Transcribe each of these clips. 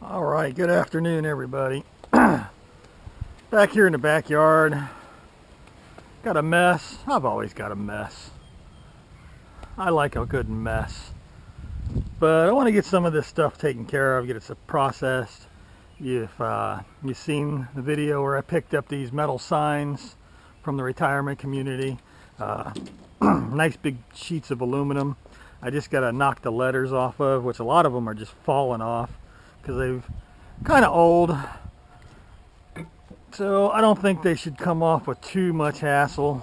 All right, good afternoon, everybody. Back here in the backyard, got a mess. I've always got a mess. I like a good mess. But I want to get some of this stuff taken care of, get it processed. You've seen the video where I picked up these metal signs from the retirement community. Nice big sheets of aluminum. I just got to knock the letters off of, which a lot of them are just falling off because they've kind of old. So I don't think they should come off with too much hassle.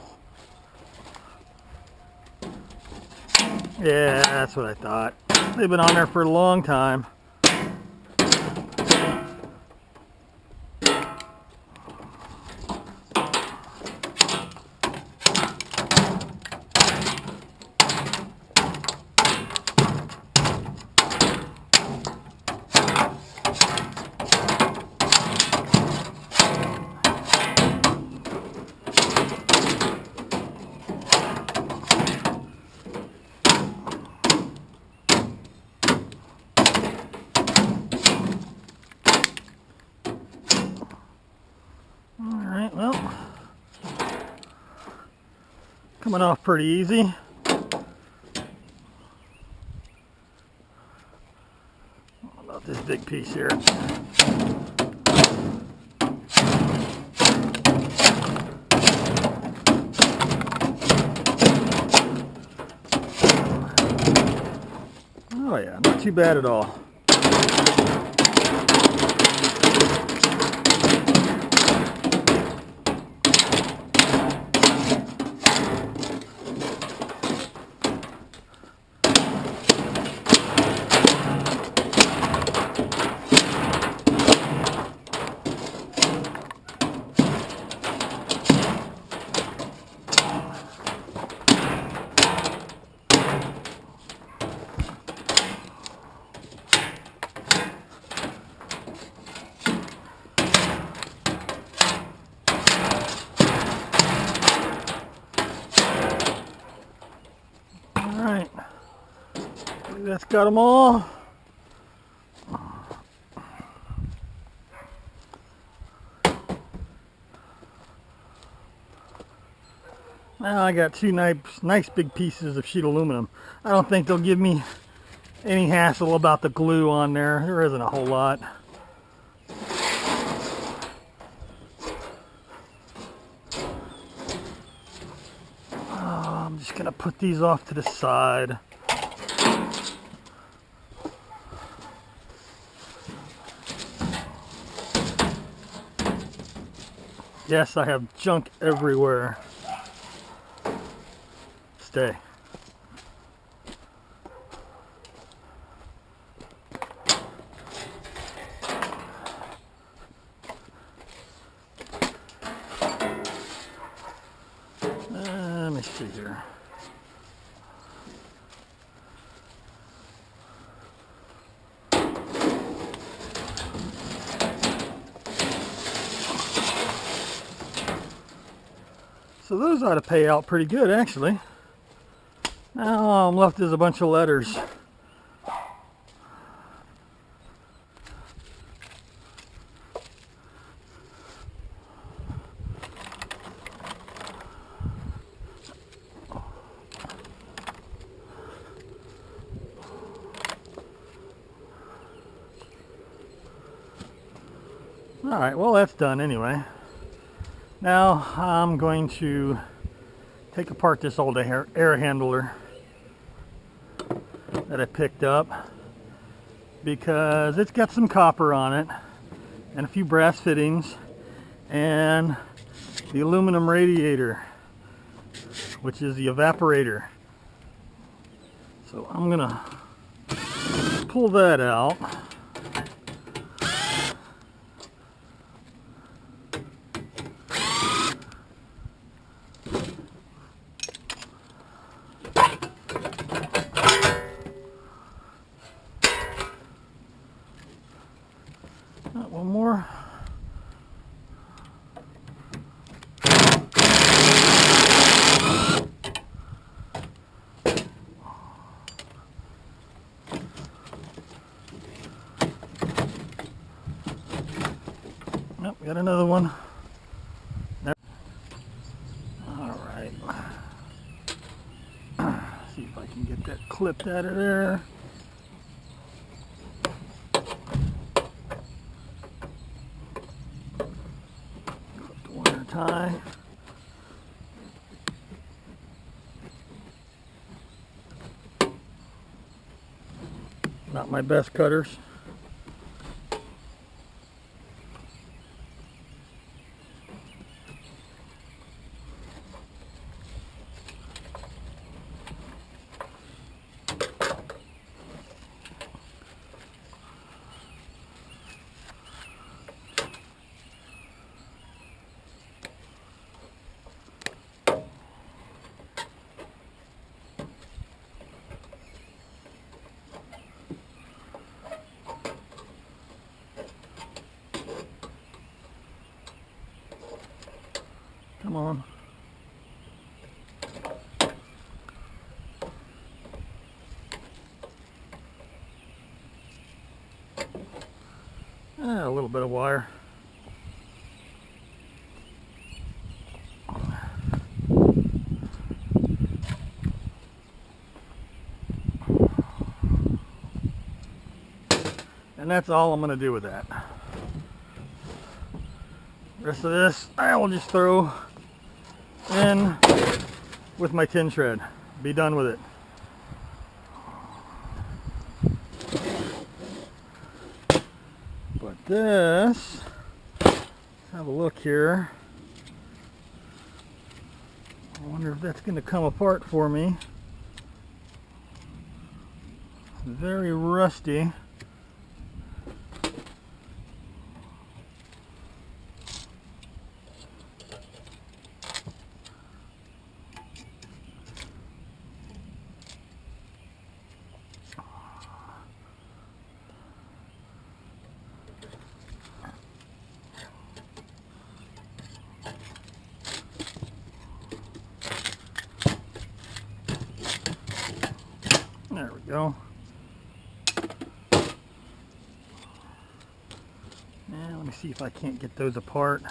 Yeah, that's what I thought. They've been on there for a long time. Alright, well, coming off pretty easy. What about this big piece here? Oh yeah, not too bad at all. Alright, that's got them all. Now I got two nice big pieces of sheet aluminum. I don't think they'll give me any hassle about the glue on there. There isn't a whole lot. I'm just gonna put these off to the side. Yes, I have junk everywhere. Stay. Let me see here. So those ought to pay out pretty good, actually. Now all I'm left is a bunch of letters. Alright, well that's done anyway. Now I'm going to take apart this old air handler that I picked up because it's got some copper on it and a few brass fittings and the aluminum radiator, which is the evaporator. So I'm gonna pull that out. One more. Got another one. All right. See if I can get that clipped out of there. Clip the wire tie. Not my best cutters. Come on. A little bit of wire. And that's all I'm going to do with that. The rest of this I will just throw in with my tin shred. Be done with it. But this, let's have a look here. I wonder if that's going to come apart for me. Very rusty. There we go. And let me see if I can't get those apart.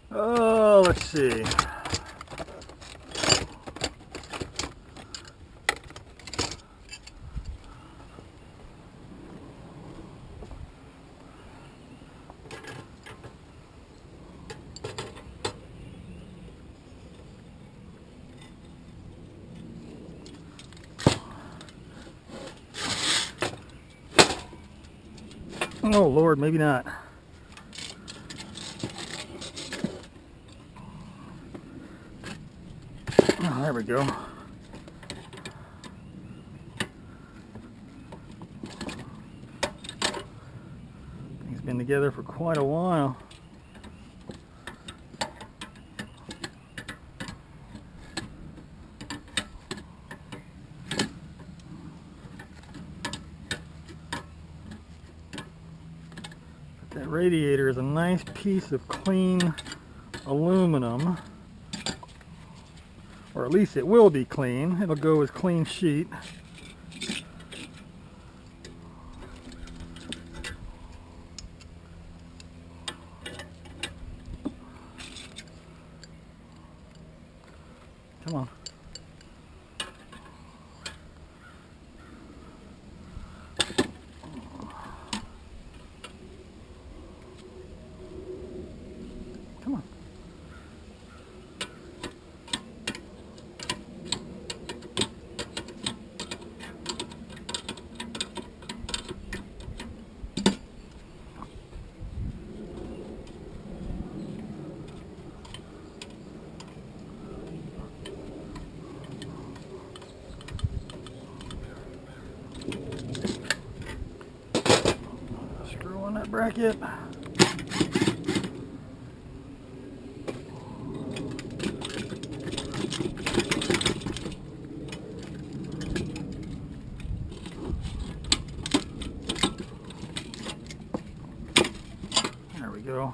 Oh, let's see. Oh Lord, maybe not. Oh, there we go. Things been together for quite a while. That radiator is a nice piece of clean aluminum, or at least it will be clean. It'll go as clean sheet. Come on. Come on. Screw on that bracket. There we go.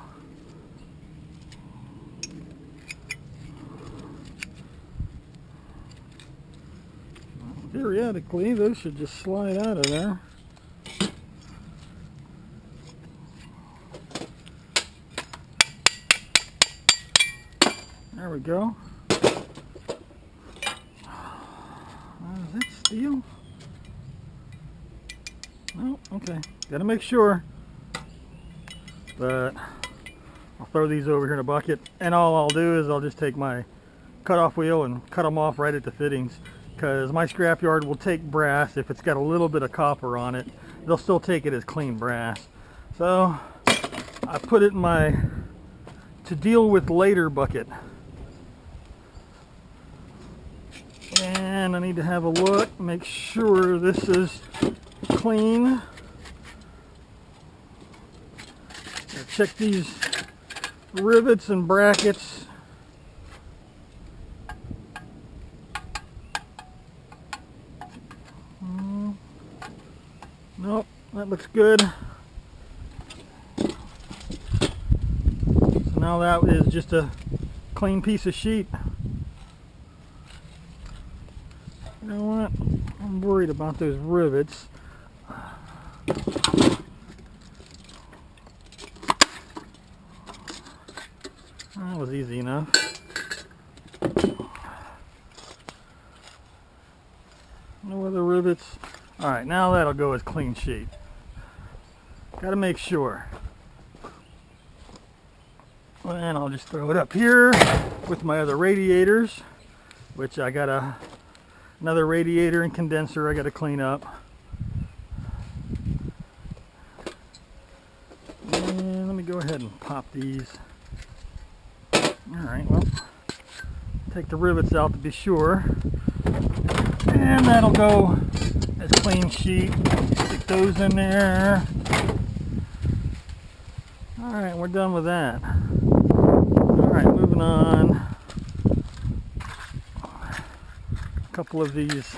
Theoretically, those should just slide out of there. we go. Is that steel? No, okay. Gotta make sure. But I'll throw these over here in a bucket, and all I'll do is I'll just take my cutoff wheel and cut them off right at the fittings, because my scrapyard will take brass if it's got a little bit of copper on it. They'll still take it as clean brass. So I put it in my to deal with later bucket, and I need to have a look, make sure this is clean. Check these rivets and brackets. Nope, that looks good. So now that is just a clean piece of sheet. You know what? I'm worried about those rivets. That was easy enough. No other rivets. Alright, now that'll go as clean sheet. Gotta make sure. And I'll just throw it up here with my other radiators, which I got another radiator and condenser I gotta clean up. And let me go ahead and pop these. Alright, well, take the rivets out to be sure. And that'll go as clean sheet. Stick those in there. Alright, we're done with that. Alright, moving on. A couple of these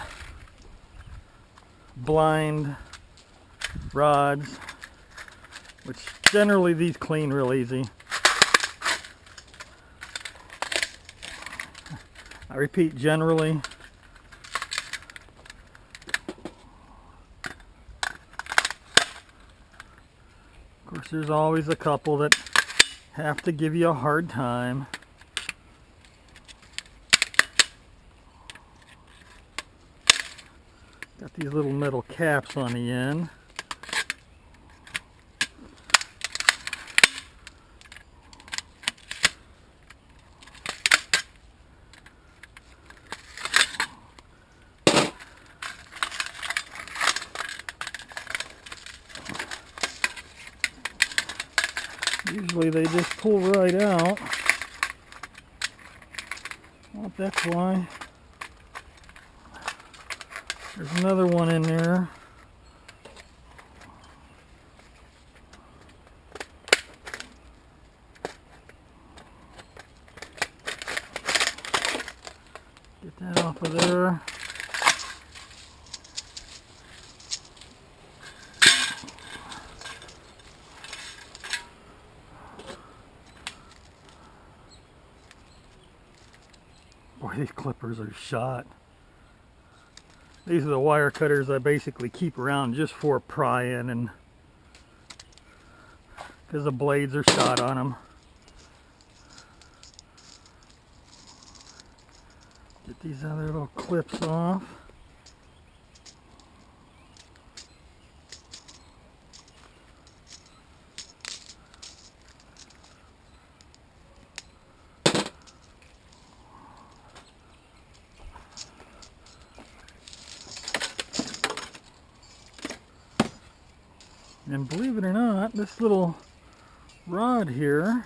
blind rods, which generally these clean real easy. I repeat, generally. Of course, there's always a couple that have to give you a hard time. Got these little metal caps on the end. Usually they just pull right out. Well, that's why. There's another one in there. Get that off of there. Boy, these clippers are shot. These are the wire cutters I basically keep around just for prying, and because the blades are shot on them. Get these other little clips off. And believe it or not, this little rod here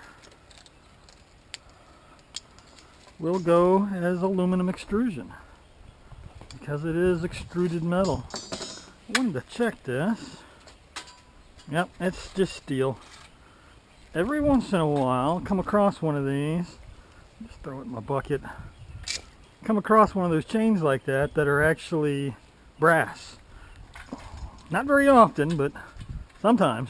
will go as aluminum extrusion because it is extruded metal. I wanted to check this. Yep, it's just steel. Every once in a while, I'll come across one of these. Just throw it in my bucket. Come across one of those chains like that that are actually brass. Not very often, but sometimes.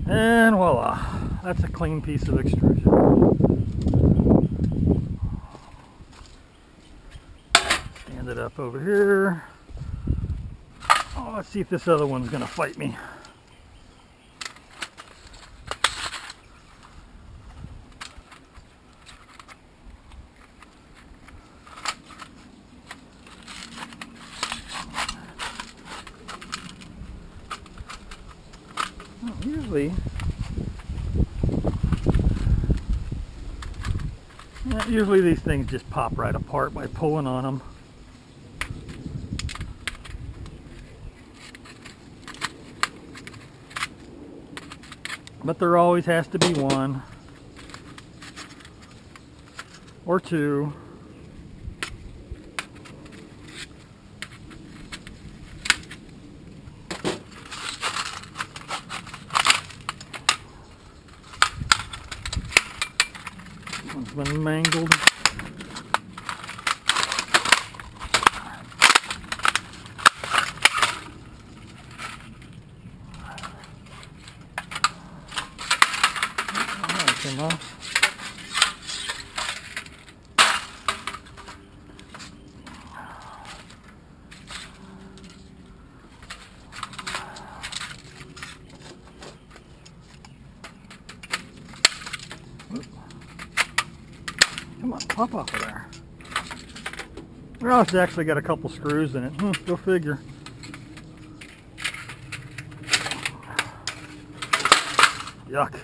And voila, that's a clean piece of extrusion. Stand it up over here. Oh, let's see if this other one's gonna fight me. usually these things just pop right apart by pulling on them. But there always has to be one or two. This one's been mangled. Came off. Come on, pop off of there. Well, it's actually got a couple screws in it. Go figure. Yuck.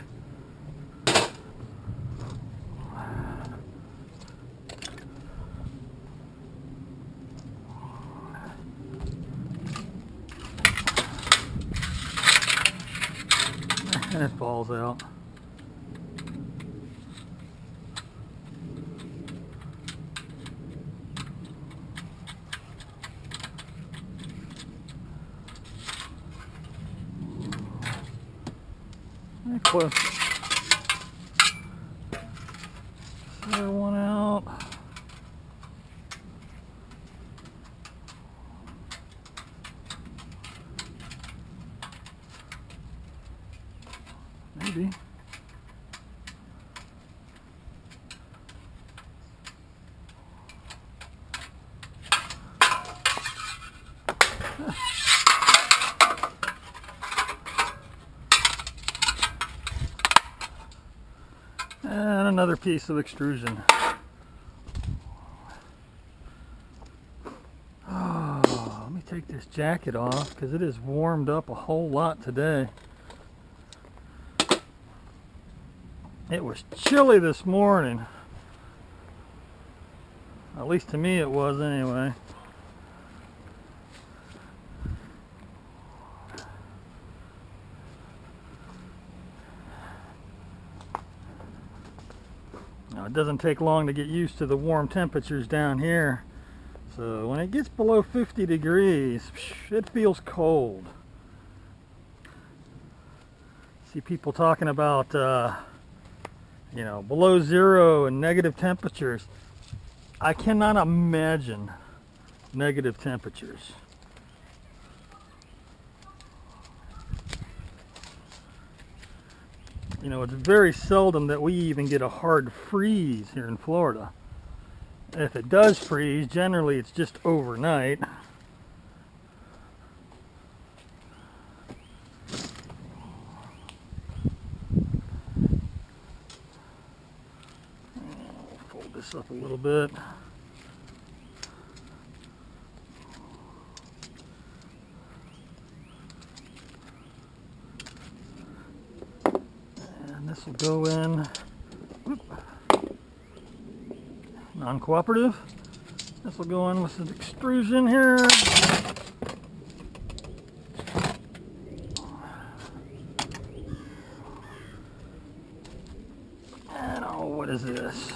And it falls out. Close. Clear one out. Maybe. And another piece of extrusion. Oh, let me take this jacket off because it has warmed up a whole lot today. It was chilly this morning. At least to me it was anyway. Now, it doesn't take long to get used to the warm temperatures down here. So when it gets below 50 degrees, it feels cold. See people talking about, you know, below zero and negative temperatures. I cannot imagine negative temperatures. You know, it's very seldom that we even get a hard freeze here in Florida. If it does freeze, generally it's just overnight. I'll fold this up a little bit. This will go in non-cooperative. This will go in with some extrusion here. And oh, what is this?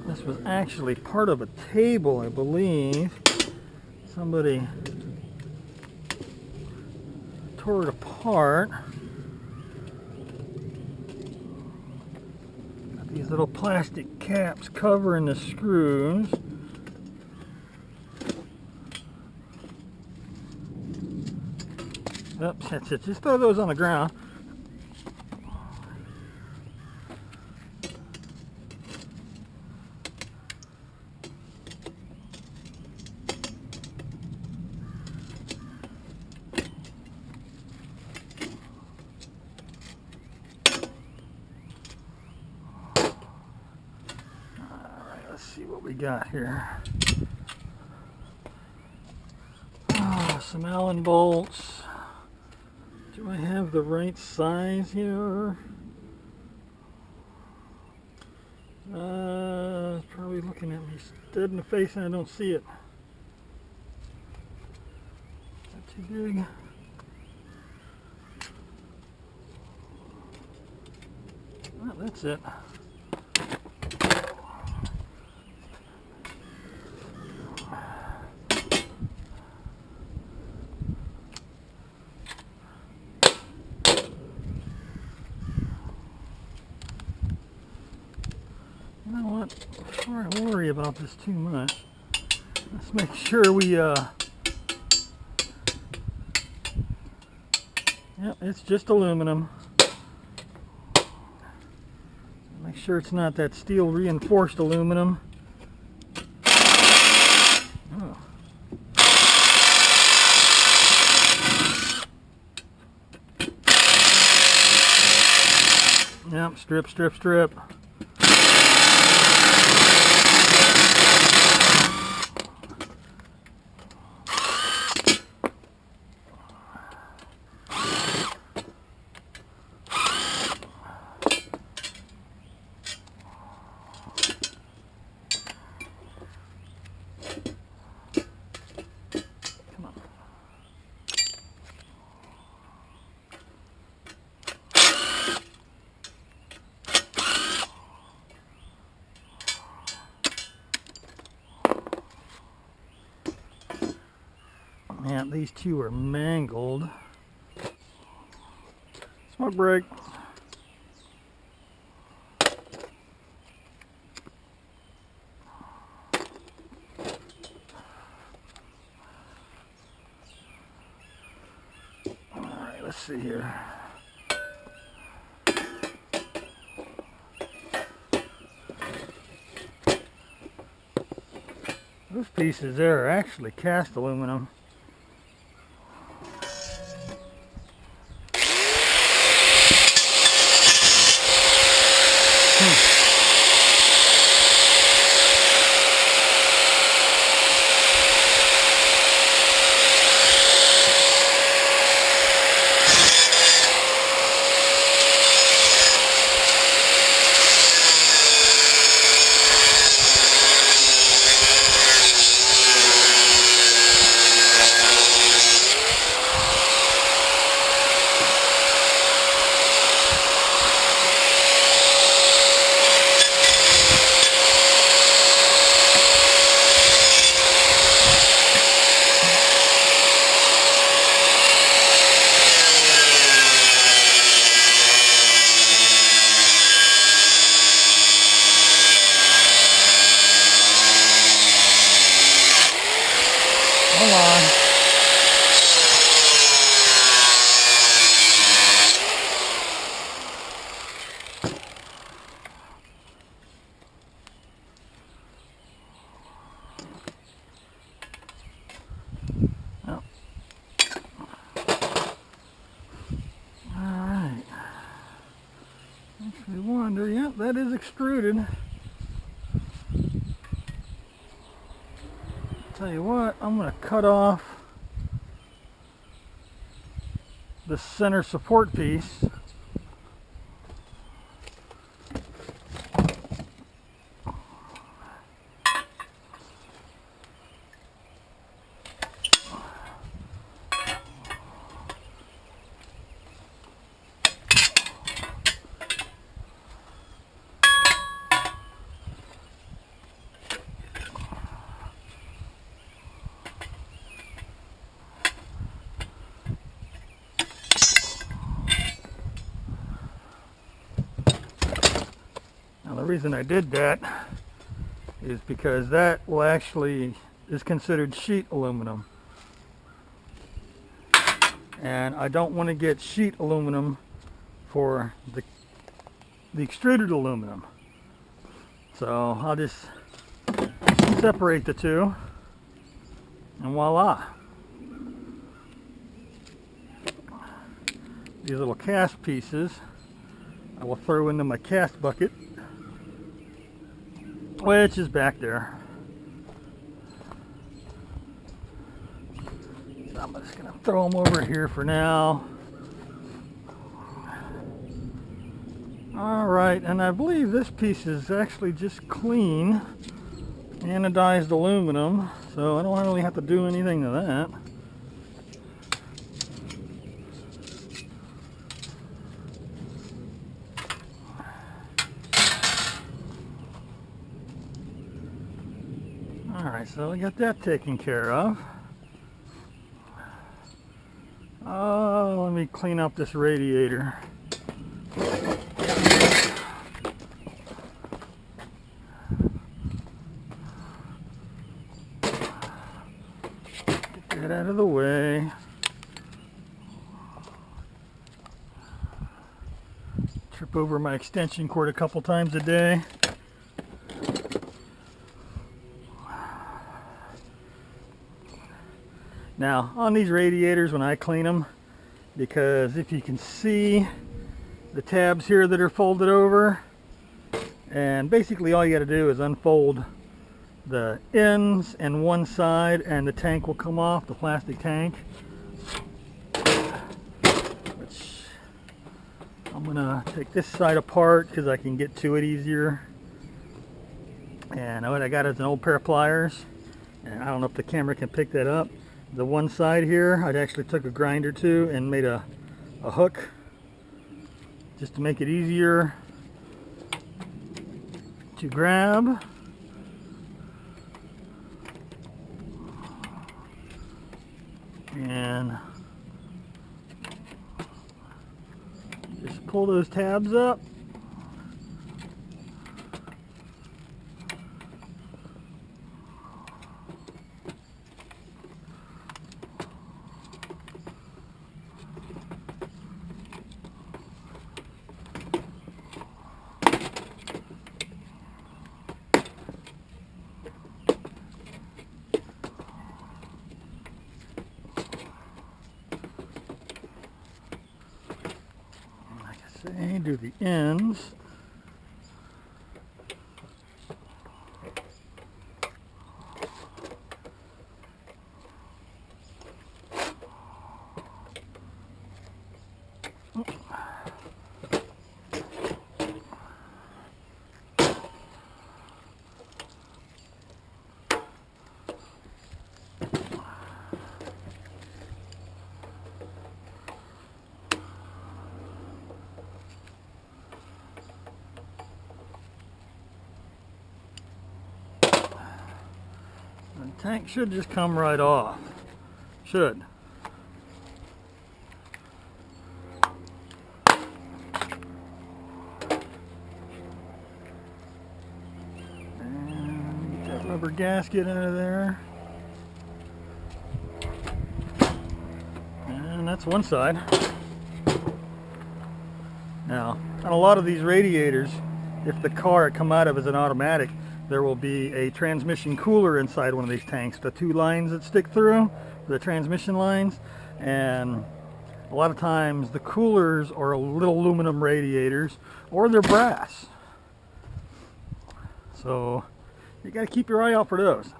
This was actually part of a table, I believe. Somebody tore it apart. Got these little plastic caps covering the screws. Oops, that's it. Just throw those on the ground. Let's see what we got here. Oh, some Allen bolts. Do I have the right size here? It's probably looking at me dead in the face and I don't see it. Is that too big? Well, that's it. You know what? Before I worry about this too much, let's make sure we, yeah, it's just aluminum. Make sure it's not that steel reinforced aluminum. Oh. Yep, strip, strip, strip. Man, these two are mangled. Smoke break. Alright, let's see here. Those pieces there are actually cast aluminum. Hold on. Oh. Alright. Makes me wonder, yep, that is extruded. Tell you what, I'm going to cut off the center support piece. The reason I did that is because that will actually is considered sheet aluminum, and I don't want to get sheet aluminum for the extruded aluminum, so I'll just separate the two and voila. These little cast pieces I will throw into my cast bucket, which is back there. So I'm just going to throw them over here for now. Alright, and I believe this piece is actually just clean anodized aluminum, so I don't really have to do anything to that. Alright, so we got that taken care of. Oh, let me clean up this radiator. Get that out of the way. Trip over my extension cord a couple times a day. Now, on these radiators, when I clean them, because if you can see the tabs here that are folded over, and basically all you got to do is unfold the ends and one side and the tank will come off, the plastic tank. Which I'm going to take this side apart because I can get to it easier. And what I got is an old pair of pliers, and I don't know if the camera can pick that up. The one side here, I actually took a grinder to and made a hook just to make it easier to grab. And just pull those tabs up. Do the ends. The tank should just come right off. Should. And get that rubber gasket out of there. And that's one side. Now, on a lot of these radiators, if the car it come out of is an automatic, there will be a transmission cooler inside one of these tanks. The two lines that stick through, the transmission lines, and a lot of times the coolers are little aluminum radiators or they're brass. So you got to keep your eye out for those.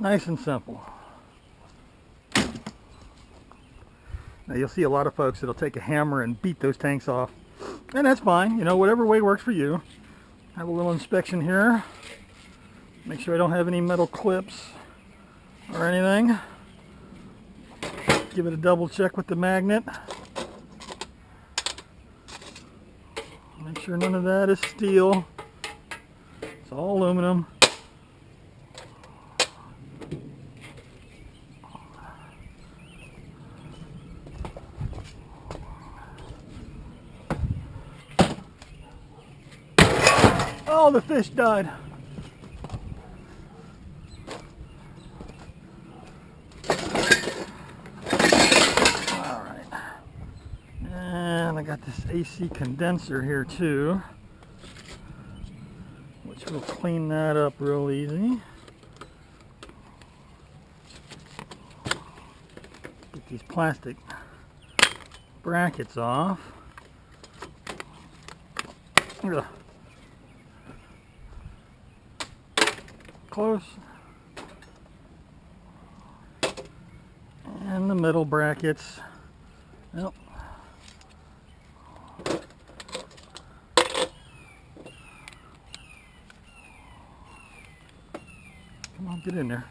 Nice and simple. Now you'll see a lot of folks that'll take a hammer and beat those tanks off. And that's fine, you know, whatever way works for you. Have a little inspection here. Make sure I don't have any metal clips or anything. Give it a double check with the magnet. Make sure none of that is steel. It's all aluminum. Oh, the fish died. All right. And I got this AC condenser here too, which will clean that up real easy. Get these plastic brackets off. Ugh. Close. And the middle brackets. Yep. Come on, get in there.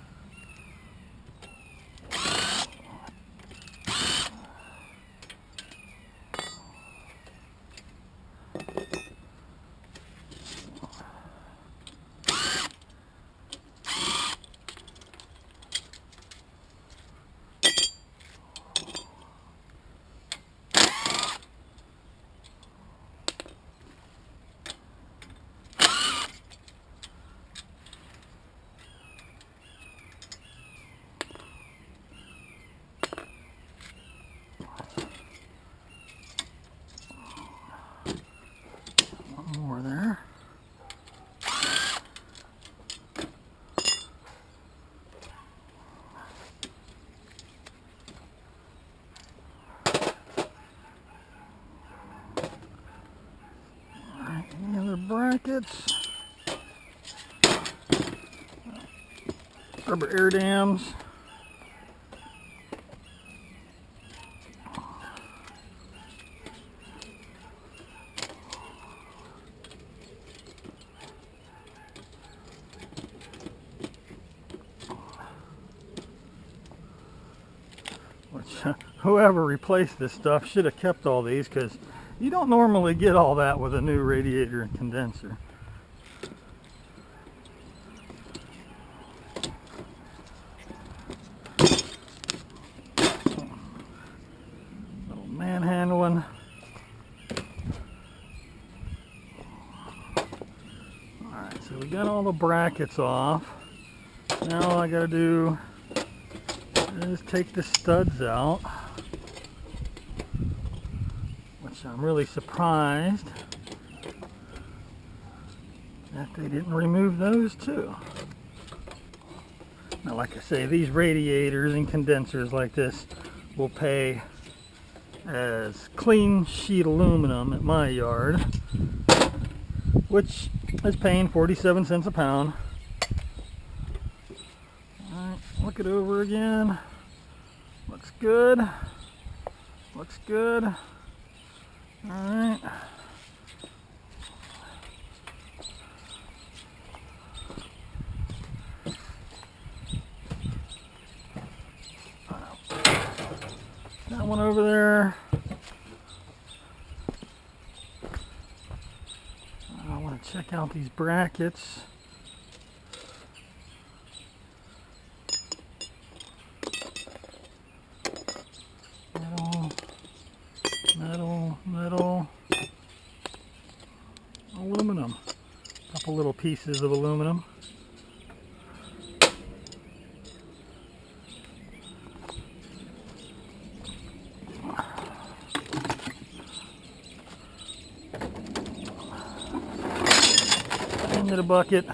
More there. Alright, any other brackets? Rubber air dams. Whoever replaced this stuff should have kept all these, because you don't normally get all that with a new radiator and condenser. Little manhandling. Alright, so we got all the brackets off. Now all I gotta do is take the studs out, which I'm really surprised that they didn't remove those too. Now, like I say, these radiators and condensers like this will pay as clean sheet aluminum at my yard, which is paying 47 cents a pound. Alright, look it over again. Looks good. Looks good. Alright. That one over there. I want to check out these brackets. Metal, aluminum. A couple little pieces of aluminum. Into the bucket.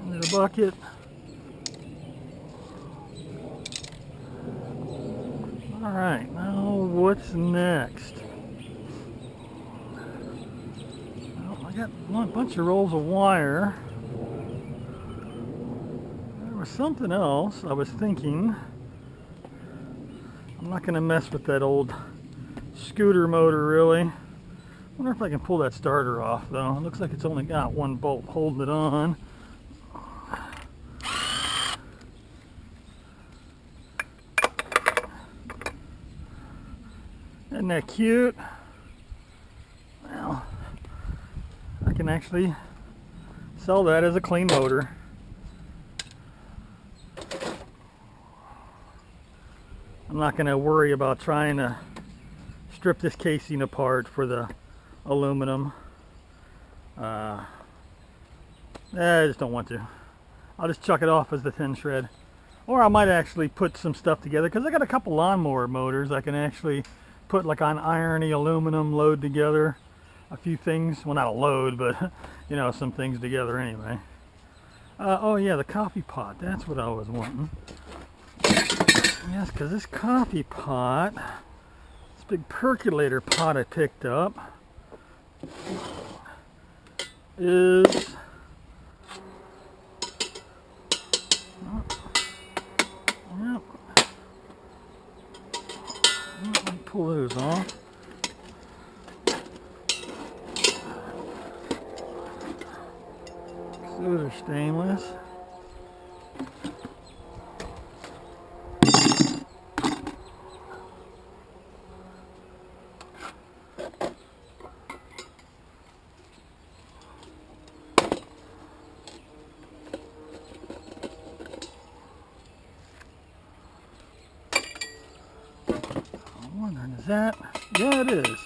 Into the bucket. Alright, now what's next? Well, I I got a bunch of rolls of wire. There was something else I was thinking. I'm not going to mess with that old scooter motor really. Wonder if I can pull that starter off though. It looks like it's only got one bolt holding it on. Isn't that cute? Well, I can actually sell that as a clean motor. I'm not going to worry about trying to strip this casing apart for the aluminum. I just don't want to. I'll just chuck it off as the thin shred. Or I might actually put some stuff together because I got a couple lawnmower motors I can actually put like on irony aluminum, load together a few things. Well, not a load, but you know, some things together anyway. Oh yeah, the coffee pot. That's what I was wanting. Yes, because this coffee pot, this big percolator pot I picked up, is yep. Let me pull those off. Those are stainless. Is that? Yeah, it is.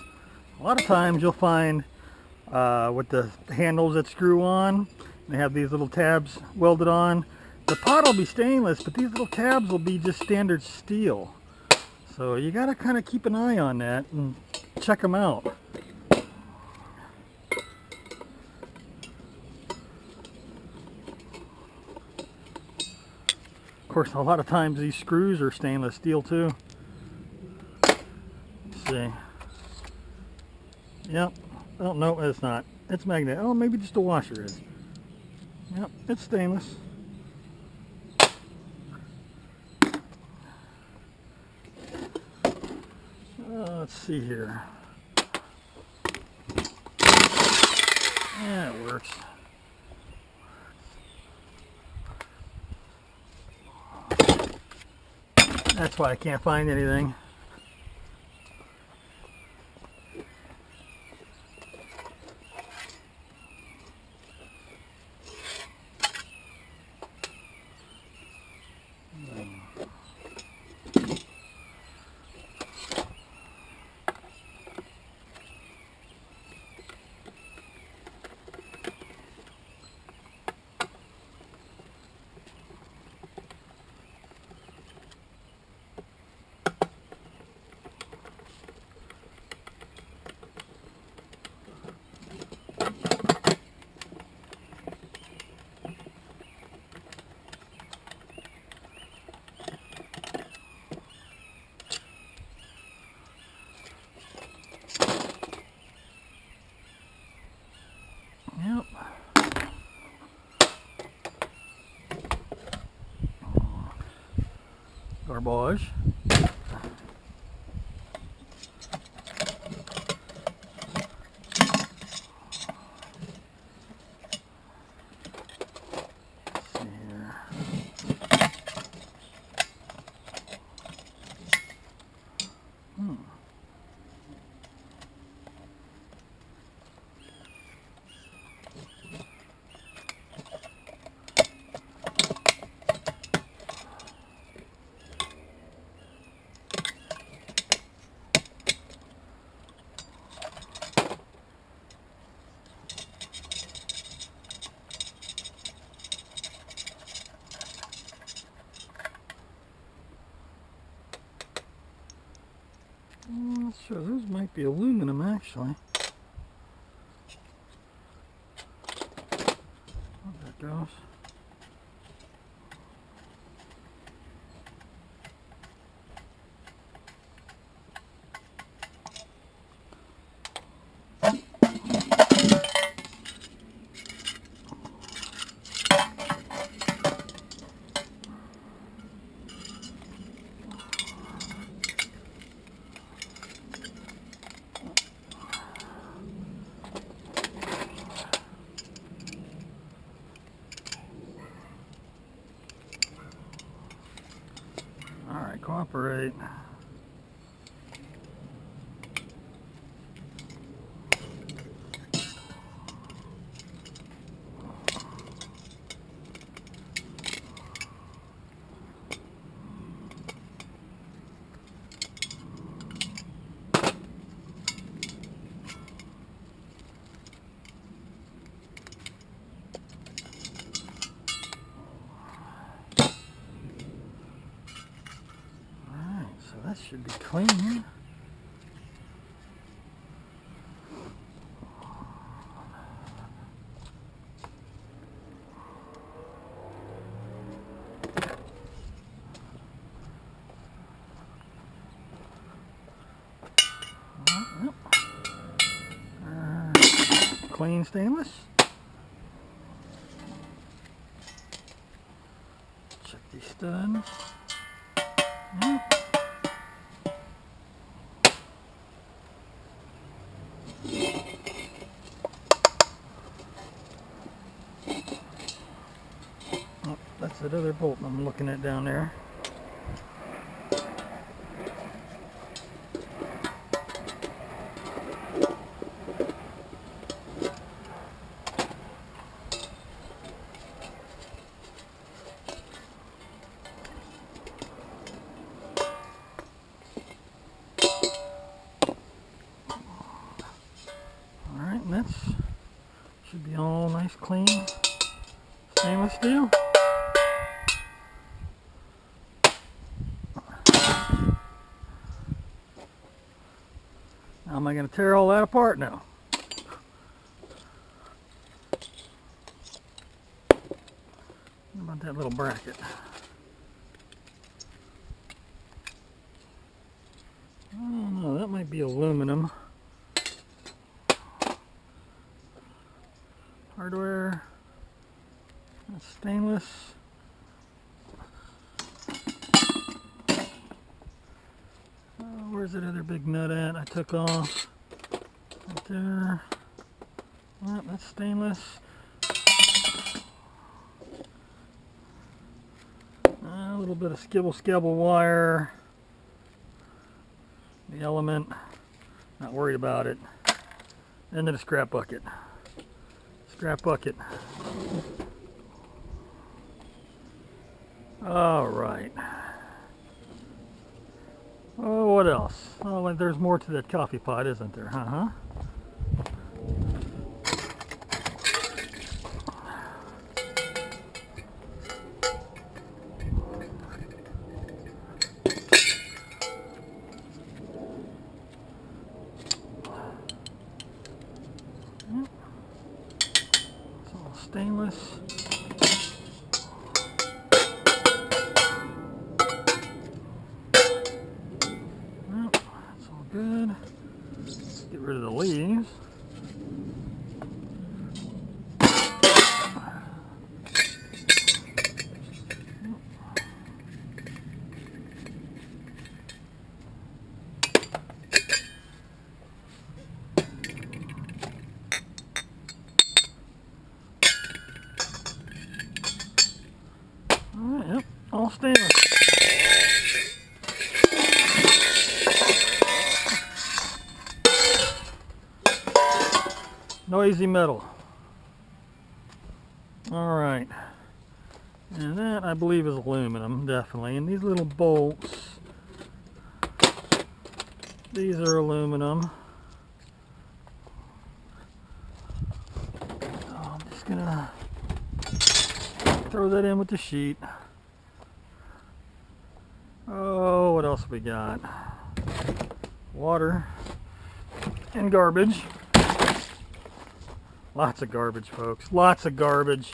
A lot of times you'll find with the handles that screw on, they have these little tabs welded on. The pot will be stainless, but these little tabs will be just standard steel. So you got to kind of keep an eye on that and check them out. Of course, a lot of times these screws are stainless steel too. See. Yep. Oh no, it's not. It's magnetic. Oh, maybe just a washer is. Yep, it's stainless. Let's see here. Yeah, it works. That's why I can't find anything. Yep. Garbage. So those might be aluminum actually. There that goes. cooperate. So that should be clean. Clean stainless. Check these studs. Oh, that's that other bolt I'm looking at down there. Alright, and that's should be all nice clean stainless steel. How am I going to tear all that apart now? What about that little bracket? I don't know, that might be aluminum. Hardware, that's stainless. Where's that other big nut at I took off? Right there. Oh, that's stainless. A little bit of skibble wire. The element, not worried about it. And then a scrap bucket. Scrap bucket. All right. Oh, what else? Oh, there's more to that coffee pot, isn't there? Uh-huh. It's all stainless. Good. Let's get rid of the leaves. Alright, yep, all stainless. Noisy metal. Alright. And that, I believe, is aluminum, definitely. And these little bolts, these are aluminum. So I'm just gonna throw that in with the sheet. Oh, what else we got? Water and garbage. Lots of garbage, folks. Lots of garbage.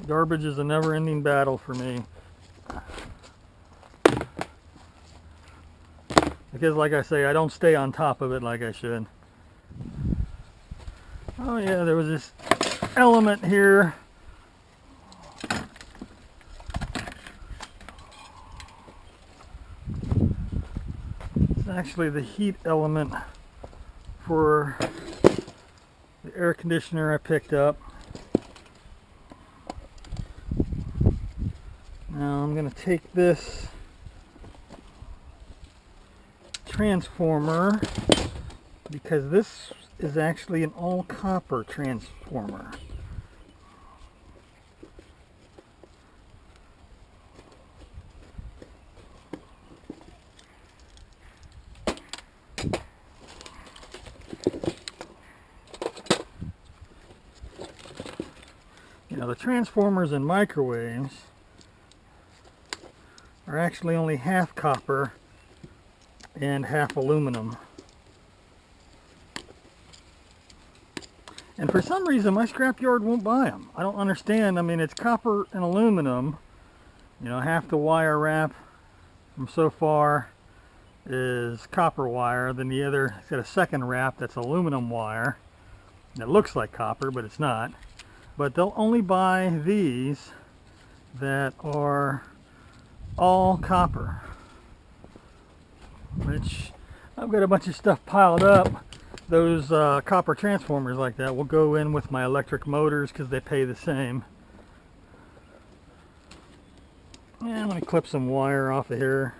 Garbage is a never-ending battle for me. Because, like I say, I don't stay on top of it like I should. Oh yeah, there was this element here. It's actually the heat element for the air conditioner I picked up. I'm going to take this transformer, because this is actually an all copper transformer. You know, the transformers in microwaves are actually only half copper and half aluminum. And for some reason my scrapyard won't buy them. I don't understand. I mean, it's copper and aluminum. You know, half the wire wrap from so far is copper wire, then the other, it's got a second wrap that's aluminum wire. And it looks like copper, but it's not. But they'll only buy these that are all copper, which I've got a bunch of stuff piled up. Those copper transformers like that will go in with my electric motors because they pay the same. And I'm going to clip some wire off of here.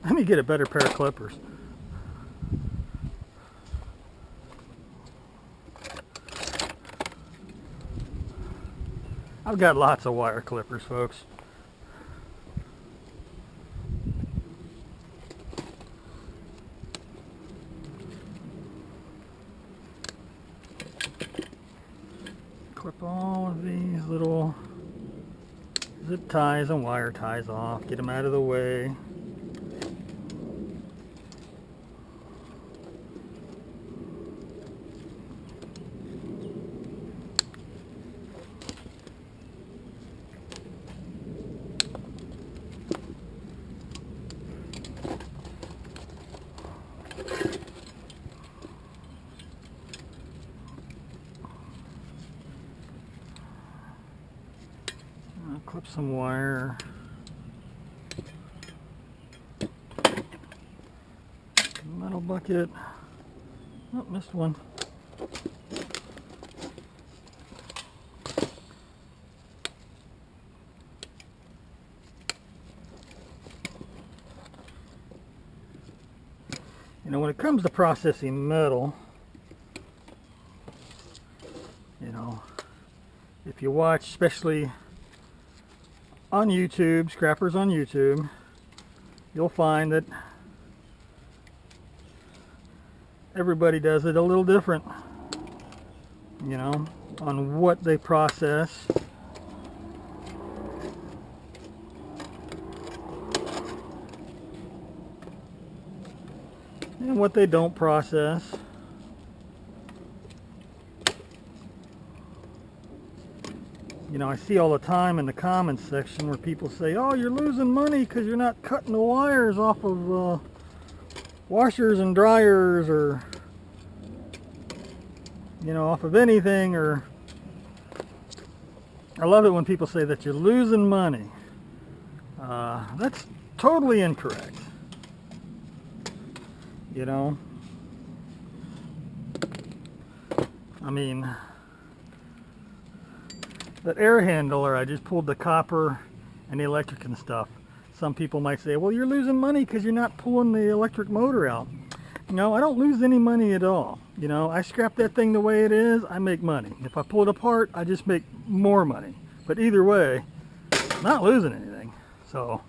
Let me get a better pair of clippers. I've got lots of wire clippers, folks. Clip all of these little zip ties and wire ties off, get them out of the way. Clip some wire. Metal bucket. Oh, missed one. You know, when it comes to processing metal, you know, if you watch, especially on YouTube, scrappers on YouTube, you'll find that everybody does it a little different, you know, on what they process. And what they don't process. You know, I see all the time in the comments section where people say, oh, you're losing money because you're not cutting the wires off of washers and dryers, or, you know, off of anything. Or I love it when people say that you're losing money. That's totally incorrect. You know, I mean, that air handler, I just pulled the copper and the electric and stuff. Some people might say, well, you're losing money because you're not pulling the electric motor out. No, I don't lose any money at all. You know, I scrap that thing the way it is, I make money. If I pull it apart, I just make more money. But either way, I'm not losing anything. So,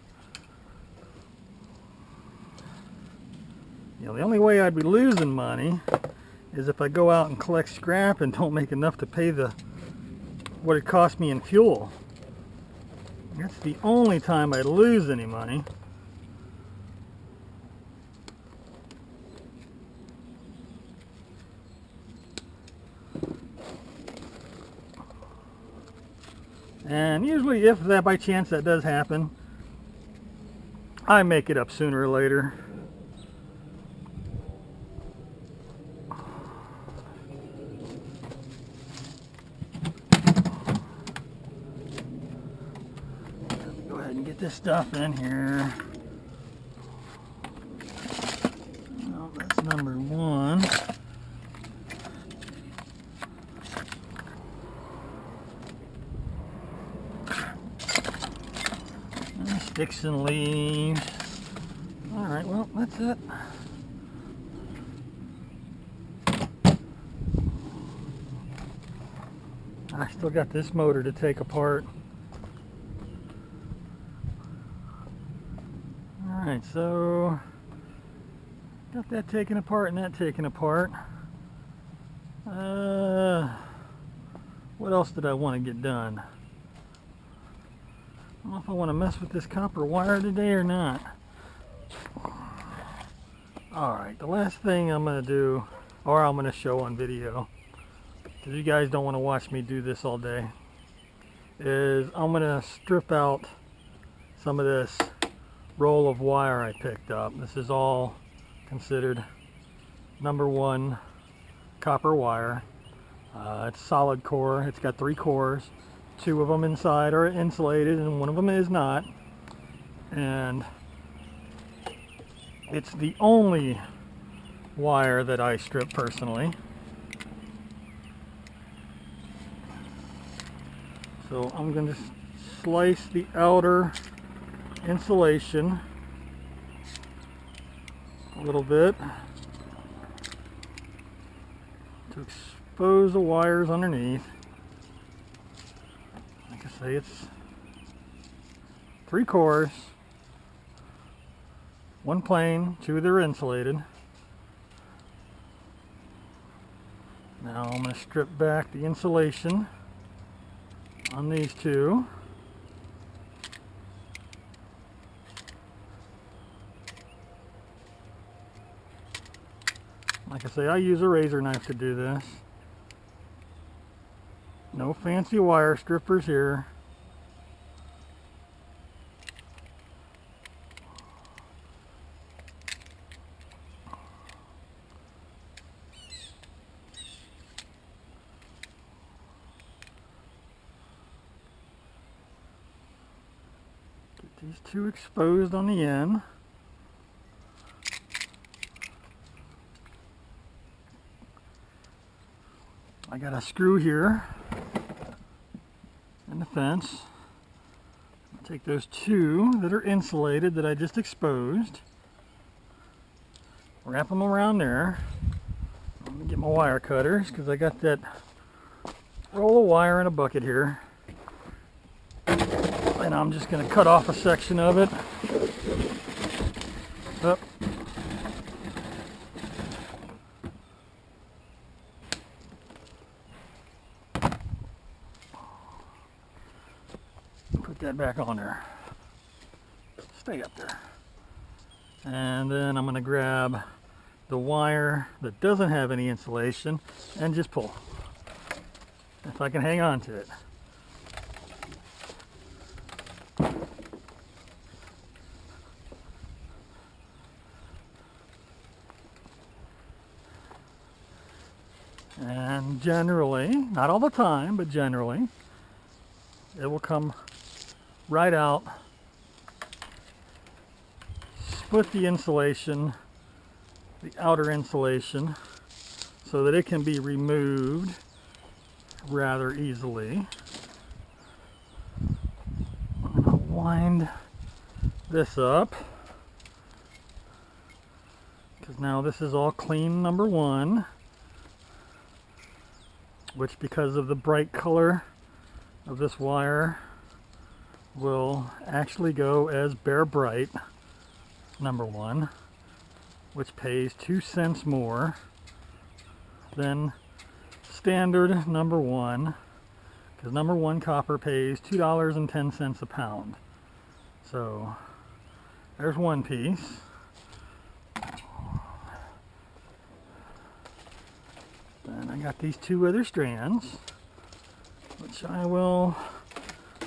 you know, the only way I'd be losing money is if I go out and collect scrap and don't make enough to pay what it cost me in fuel. That's the only time I lose any money. And usually, if that by chance that does happen, I make it up sooner or later. Get this stuff in here. Well, that's number one. sticks and leaves. Alright, well, that's it. I still got this motor to take apart. Alright, so got that taken apart and that taken apart. What else did I want to get done? I don't know if I want to mess with this copper wire today or not. Alright, the last thing I'm going to do, or I'm going to show on video, because you guys don't want to watch me do this all day, is I'm going to strip out some of this roll of wire I picked up. This is all considered #1 copper wire. It's solid core. It's got 3 cores. 2 of them inside are insulated and 1 of them is not. And it's the only wire that I strip personally. So I'm going to slice the outer insulation a little bit to expose the wires underneath. Like I say, it's 3 cores, 1 plain, 2 that are insulated. Now I'm going to strip back the insulation on these 2. Like I say, I use a razor knife to do this. No fancy wire strippers here. Get these 2 exposed on the end. I got a screw here in the fence. I'll take those 2 that are insulated that I just exposed, wrap them around there. Let me get my wire cutters because I got that roll of wire in a bucket here. And I'm just going to cut off a section of it. Up. That back on there. Stay up there. And then I'm going to grab the wire that doesn't have any insulation and just pull, if I can hang on to it. And generally, not all the time, but generally, it will come right out, split the insulation, the outer insulation, so that it can be removed rather easily. I'm going to wind this up, because now this is all clean #1, which, because of the bright color of this wire, will actually go as Bare Bright #1, which pays 2 cents more than standard #1, because #1 copper pays $2.10 a pound. So there's one piece. Then I got these 2 other strands, which I will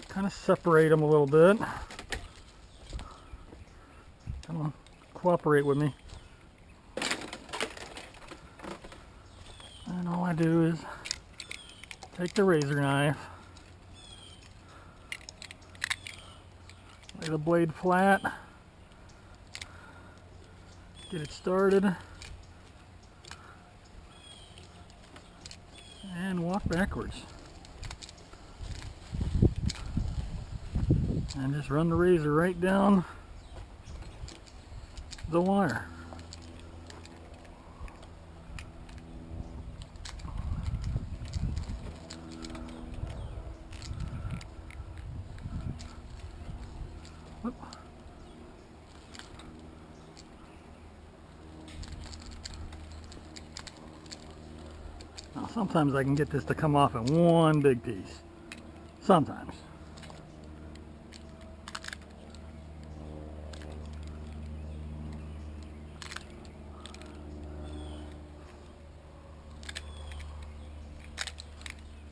kind of separate them a little bit. Come on, cooperate with me. And all I do is take the razor knife, lay the blade flat, get it started, and walk backwards. and just run the razor right down the wire. Whoop. Now sometimes I can get this to come off in one big piece. Sometimes.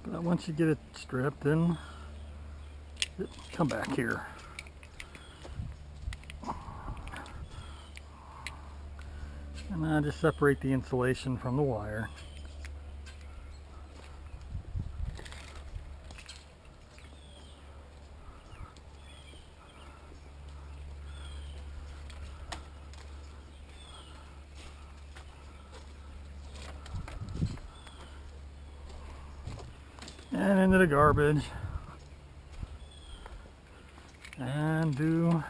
But once you get it stripped, then come back here. And I just separate the insulation from the wire. And into the garbage, and do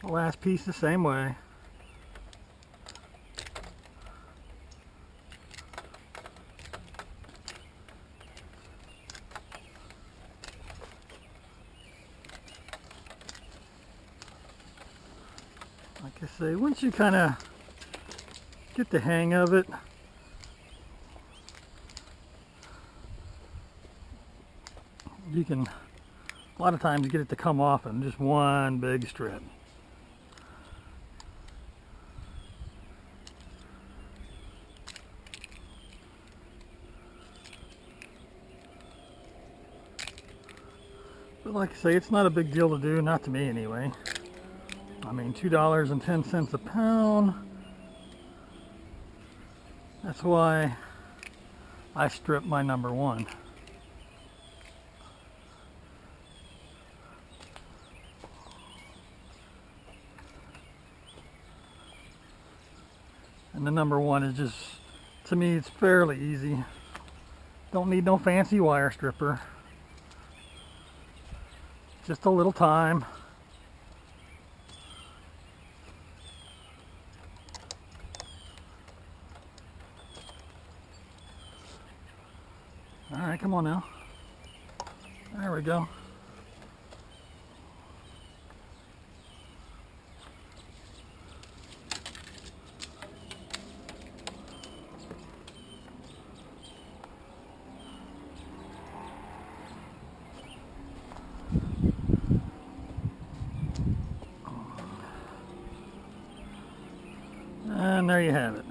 the last piece the same way. Like I say, once you kind of get the hang of it, you can, a lot of times, get it to come off in just one big strip. But like I say, it's not a big deal to do, not to me anyway. I mean, $2.10 a pound. That's why I strip my number one. And the number one is just, to me, it's fairly easy. Don't need no fancy wire stripper. Just a little time. All right, come on now. There we go. And there you have it.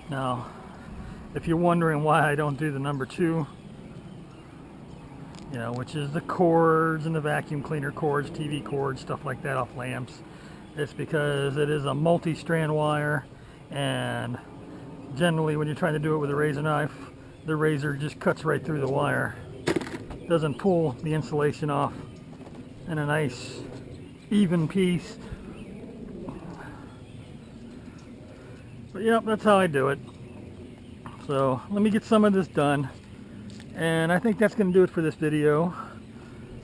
Now, if you're wondering why I don't do the number two, you know, which is the cords and the vacuum cleaner cords, TV cords, stuff like that off lamps, it's because it is a multi-strand wire, and generally when you're trying to do it with a razor knife, the razor just cuts right through the wire. It doesn't pull the insulation off in a nice even piece. But yep, that's how I do it. So let me get some of this done, and I think that's going to do it for this video.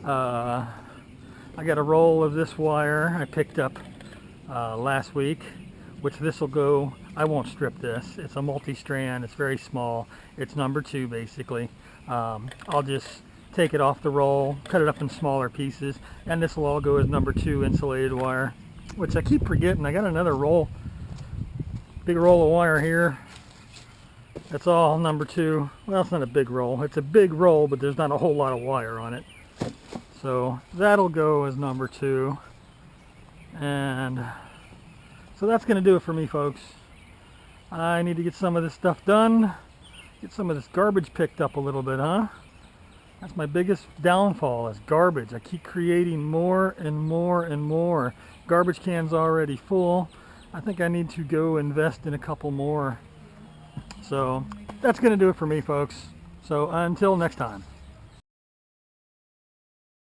I got a roll of this wire I picked up last week, which this will go, I won't strip this, it's a multi-strand, it's very small, it's number two basically. I'll just take it off the roll, cut it up in smaller pieces, and this will all go as number two insulated wire, which I keep forgetting. I got another roll, big roll of wire here. That's all number two. Well, it's not a big roll. It's a big roll, but there's not a whole lot of wire on it. So that'll go as number two. And so that's going to do it for me, folks. I need to get some of this stuff done. Get some of this garbage picked up a little bit, huh? That's my biggest downfall, is garbage. I keep creating more and more and more. Garbage can's already full. I think I need to go invest in a couple more. So that's going to do it for me, folks. So until next time.